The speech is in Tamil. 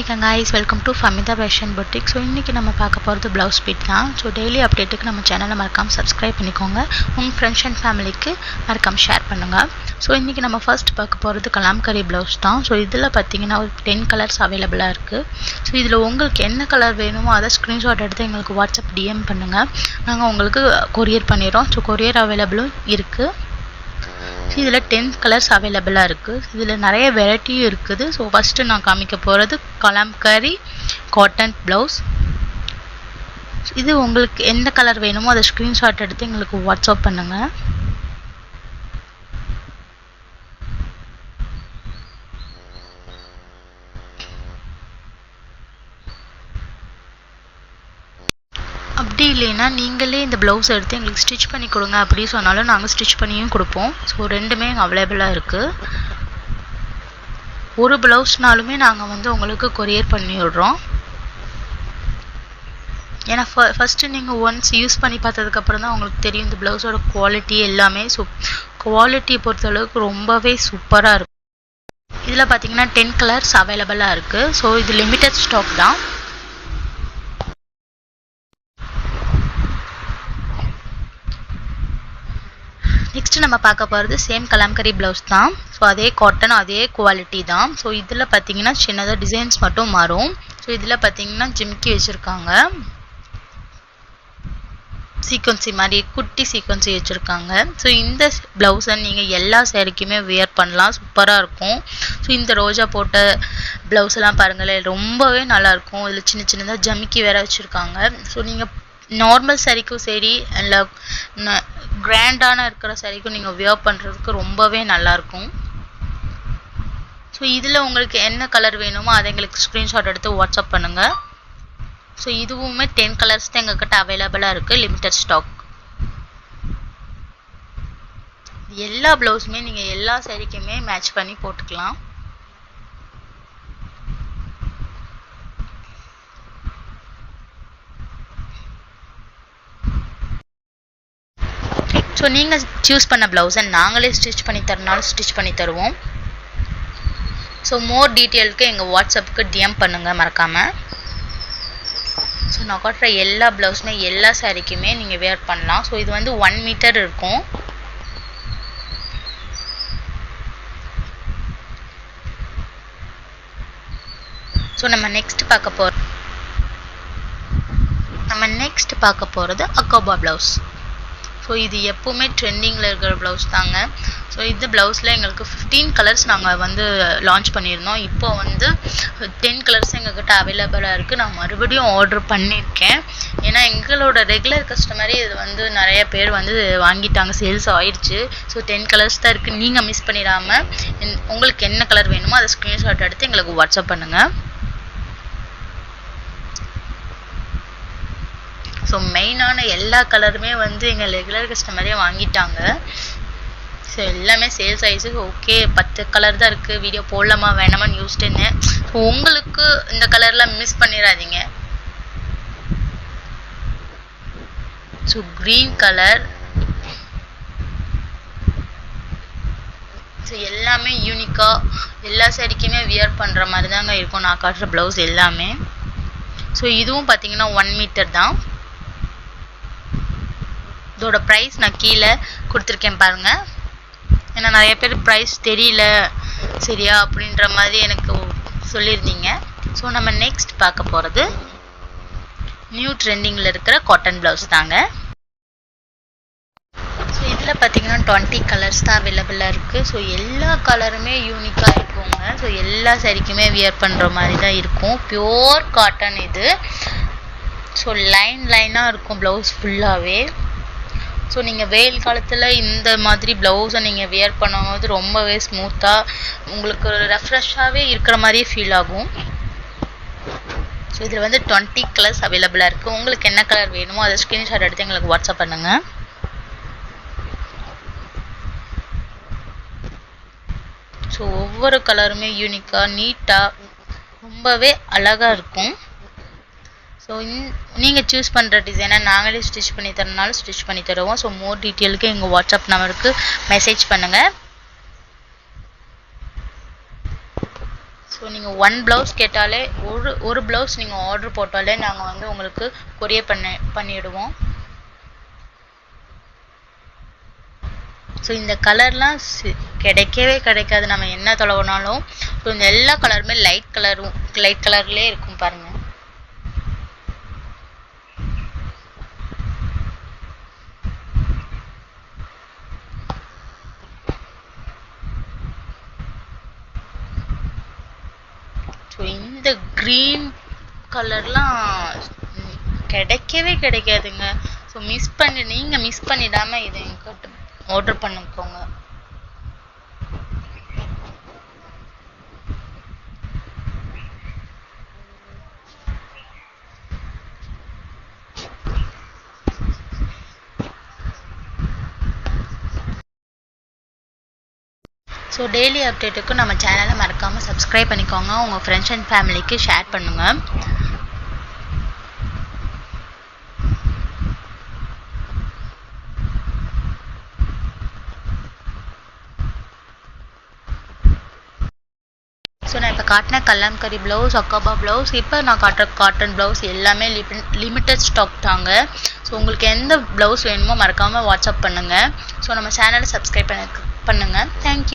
Assalamualaikum guys, welcome to Famida Fashion Boutique. So இன்னைக்கு நம்ம பார்க்க போறது blouse bit தான். So daily updateக்கு நம்ம சேனலை மறக்காம subscribe பண்ணிக்கோங்க. உங்க friends and familyக்கு மறக்காம share பண்ணுங்க. So இன்னைக்கு நம்ம first பார்க்க போறது கலாம்கரி blouse தான். So இதுல பாத்தீங்கன்னா ஒரு 10 colors available இருக்கு. So இதுல உங்களுக்கு என்ன கலர் வேணுமோ அத screenshot எடுத்து எங்களுக்கு WhatsApp DM பண்ணுங்க. நாங்க உங்களுக்கு courier பண்ணிரோம். So courier available இருக்கு. இதுல 10 colors available இருக்கு. இதுல நிறைய variety இருக்குது. So first நான் காமிக்க போறது கலாம்கரி cotton blouse. இது உங்களுக்கு எந்த கலர் வேணுமோ அத ஸ்கிரீன்ஷாட் எடுத்து எங்களுக்கு வாட்ஸ்அப் பண்ணுங்க. அப்படி இல்லைனா நீங்களே இந்த ப்ளவுஸ் எடுத்து எங்களுக்கு ஸ்டிட்ச் பண்ணி கொடுங்க அப்படி சொன்னாலும் நாங்க ஸ்டிட்ச் பண்ணியும் கொடுப்போம். ஸோ ரெண்டுமே அவைலபிளாக இருக்கு. ஒரு ப்ளவுஸ்னாலுமே நாங்க உங்களுக்கு கொரியர் பண்ணி விடுறோம். ஏன்னா ஃபர்ஸ்ட் நீங்க ஒன்ஸ் யூஸ் பண்ணி பார்த்ததுக்கு அப்புறம் தான் உங்களுக்கு தெரியும் இந்த ப்ளவுஸோட குவாலிட்டி எல்லாமே. ஸோ குவாலிட்டி பொறுத்த அளவுக்கு ரொம்பவே சூப்பரா இருக்கு. இதுல பாத்தீங்கன்னா 10 கலர்ஸ் அவைலபிளா இருக்கு. ஸோ இது லிமிடெட் ஸ்டாக் தான். நெக்ஸ்ட் நம்ம பார்க்க போறது சேம் கலாம்கரி ப்ளவுஸ் தான். ஸோ அதே காட்டன் அதே குவாலிட்டி தான். ஸோ இதுல பாத்தீங்கன்னா சின்னதா டிசைன்ஸ் மட்டும் மாறும். ஸோ இதுல பாத்தீங்கன்னா ஜிமிக்கி வச்சிருக்காங்க, சீக்வன்சி மாதிரி குட்டி சீக்வன்சி வச்சிருக்காங்க. ஸோ இந்த பிளவுஸை நீங்க எல்லா சாரிக்குமே வியர் பண்ணலாம், சூப்பரா இருக்கும். ஸோ இந்த ரோஜா போட்ட பிளவுஸ் எல்லாம் பாருங்களேன், ரொம்பவே நல்லா இருக்கும். இதுல சின்ன சின்னதா ஜமிக்கி வேற வச்சிருக்காங்க. ஸோ நீங்க நார்மல் சாரிக்கும் சரி இல்ல கிராண்டான இருக்கிற சாரிக்கும் நீங்க வியர் பண்றதுக்கு ரொம்பவே நல்லா இருக்கும். ஸோ இதுல உங்களுக்கு என்ன கலர் வேணுமோ அதை எங்களுக்கு ஸ்கிரீன்ஷாட் எடுத்து வாட்ஸ்அப் பண்ணுங்க. ஸோ இதுவுமே 10 கலர்ஸ் தான் எங்ககிட்ட அவைலபிளா இருக்கு, லிமிடெட் ஸ்டாக். எல்லா பிளவுஸுமே நீங்க எல்லா சாரிக்குமே மேட்ச் பண்ணி போட்டுக்கலாம். ஸோ நீங்க சூஸ் பண்ண பிளவுஸை நாங்களே ஸ்டிச் பண்ணி தரனாலும் ஸ்டிச் பண்ணி தருவோம். ஸோ மோர் டீட்டெயிலுக்கு எங்க வாட்ஸ்அப்புக்கு DM பண்ணுங்க மறக்காம. ஸோ நான் காட்டுற எல்லா பிளவுஸுமே எல்லா சாரிக்குமே நீங்க வேர் பண்ணலாம். ஸோ இது 1 மீட்டர் இருக்கும். ஸோ நம்ம நெக்ஸ்ட் பார்க்க போறது அக்கோபா பிளவுஸ். ஸோ இது எப்பவுமே ட்ரெண்டிங்ல இருக்கிற பிளவுஸ் தாங்க. ஸோ இந்த பிளவுஸ்ல எங்களுக்கு 15 கலர்ஸ் நாங்க லான்ச் பண்ணியிருந்தோம். இப்போ 10 கலர்ஸ் எங்ககிட்ட அவைலபிளா இருக்கு. நான் மறுபடியும் ஆர்டர் பண்ணியிருக்கேன். ஏன்னா எங்களோட ரெகுலர் கஸ்டமரே இது நிறைய பேர் வாங்கிட்டாங்க, சேல்ஸ் ஆயிடுச்சு. ஸோ 10 கலர்ஸ் தான் இருக்கு. நீங்க மிஸ் பண்ணிடாம உங்களுக்கு என்ன கலர் வேணுமோ அதை ஸ்கிரீன்ஷாட் எடுத்து எங்களுக்கு வாட்ஸ்அப் பண்ணுங்க. ஸோ மெயினான எல்லா கலருமே எங்க ரெகுலர் கஸ்டமரே வாங்கிட்டாங்க. ஸோ எல்லாமே சேல்ஸ் ஆயிடுச்சு. ஓகே 10 கலர் தான் இருக்கு, வீடியோ போடலாமா வேணாமான்னு யோசிச்சுன்னு. ஸோ உங்களுக்கு இந்த கலர்லாம் மிஸ் பண்ணிடாதீங்க. So green colour. ஸோ எல்லாமே யூனிக்கா எல்லா சாரிக்குமே வியர் பண்ற மாதிரி தாங்க இருக்கும் நான் காட்டுற பிளவுஸ் எல்லாமே. ஸோ இதுவும் பாத்தீங்கன்னா 1 மீட்டர் தான். இதோட பிரைஸ் நான் கீழே கொடுத்துருக்கேன் பாருங்க. ஏன்னா நிறைய பேர் பிரைஸ் தெரியல சரியா அப்படின்ற மாதிரி எனக்கு சொல்லியிருந்தீங்க. ஸோ நம்ம நெக்ஸ்ட் பார்க்க போறது நியூ ட்ரெண்டிங்ல இருக்கிற காட்டன் பிளவுஸ் தாங்க. ஸோ இதுல பாத்தீங்கன்னா 20 கலர்ஸ் தான் அவைலபிளா இருக்கு. ஸோ எல்லா கலருமே யூனிக்கா இருக்குங்க. ஸோ எல்லா சாரிக்குமே வியர் பண்ற மாதிரி தான் இருக்கும். பியோர் காட்டன் இது. ஸோ லைனா இருக்கும் பிளவுஸ் ஃபுல்லாவே. ஸோ நீங்க வெயில் காலத்துல இந்த மாதிரி பிளவுஸை நீங்க வியர் பண்ணும்போது ரொம்பவே ஸ்மூத்தா உங்களுக்கு ரெஃப்ரெஷ்ஷாவே இருக்கிற மாதிரியே ஃபீல் ஆகும். ஸோ இதுல 20 கலர்ஸ் அவைலபிளா இருக்கு. உங்களுக்கு என்ன கலர் வேணுமோ அதை ஸ்கிரீன்ஷாட் எடுத்து எங்களுக்கு வாட்ஸ்அப் பண்ணுங்க. ஸோ ஒவ்வொரு கலருமே யூனிக்கா நீட்டா ரொம்பவே அழகா இருக்கும். ஸோ நீங்க சூஸ் பண்ற டிசைனை நாங்களே ஸ்டிச் பண்ணி தரனாலும் ஸ்டிச் பண்ணி தருவோம். ஸோ மோர் டீட்டெயிலுக்கு எங்க வாட்ஸ்அப் நம்பருக்கு மெசேஜ் பண்ணுங்க. ஸோ ஸோ நீங்கள் ஒன் ப்ளவுஸ் கேட்டாலே ஒரு ப்ளவுஸ் நீங்கள் ஆர்டர் போட்டாலே நாங்கள் வந்து உங்களுக்கு கொரியர் பண்ணிவிடுவோம். ஸோ இந்த கலர்லாம் கிடைக்கவே கிடைக்காது, நம்ம என்ன தொலைவுனாலும். ஸோ இந்த எல்லா கலருமே லைட் கலர்லேயே இருக்கும் பாருங்க. ஸோ இந்த க்ரீன் கலர்லாம் கிடைக்கவே கிடைக்காதுங்க. ஸோ நீங்கள் மிஸ் பண்ணிடாமல் இதை எங்கிட்ட ஆர்டர் பண்ணிக்கோங்க. ஸோ டெய்லி அப்டேட்டுக்கு நம்ம சேனலை மறக்காமல் சப்ஸ்கிரைப் பண்ணிக்கோங்க. உங்கள் ஃப்ரெண்ட்ஸ் அண்ட் ஃபேமிலிக்கு ஷேர் பண்ணுங்கள். ஸோ நான் இப்போ காட்டின கல்லாம்கரி ப்ளவுஸ், அக்காபா ப்ளவுஸ், இப்போ நான் காட்டுற காட்டன் ப்ளவுஸ் எல்லாமே லிமிட்டட் ஸ்டாக் தாங்க. ஸோ உங்களுக்கு எந்த ப்ளவுஸ் வேணுமோ மறக்காமல் வாட்ஸ்அப் பண்ணுங்கள். ஸோ நம்ம சேனலை சப்ஸ்கிரைப் பண்ணுங்கள். தேங்க்யூ.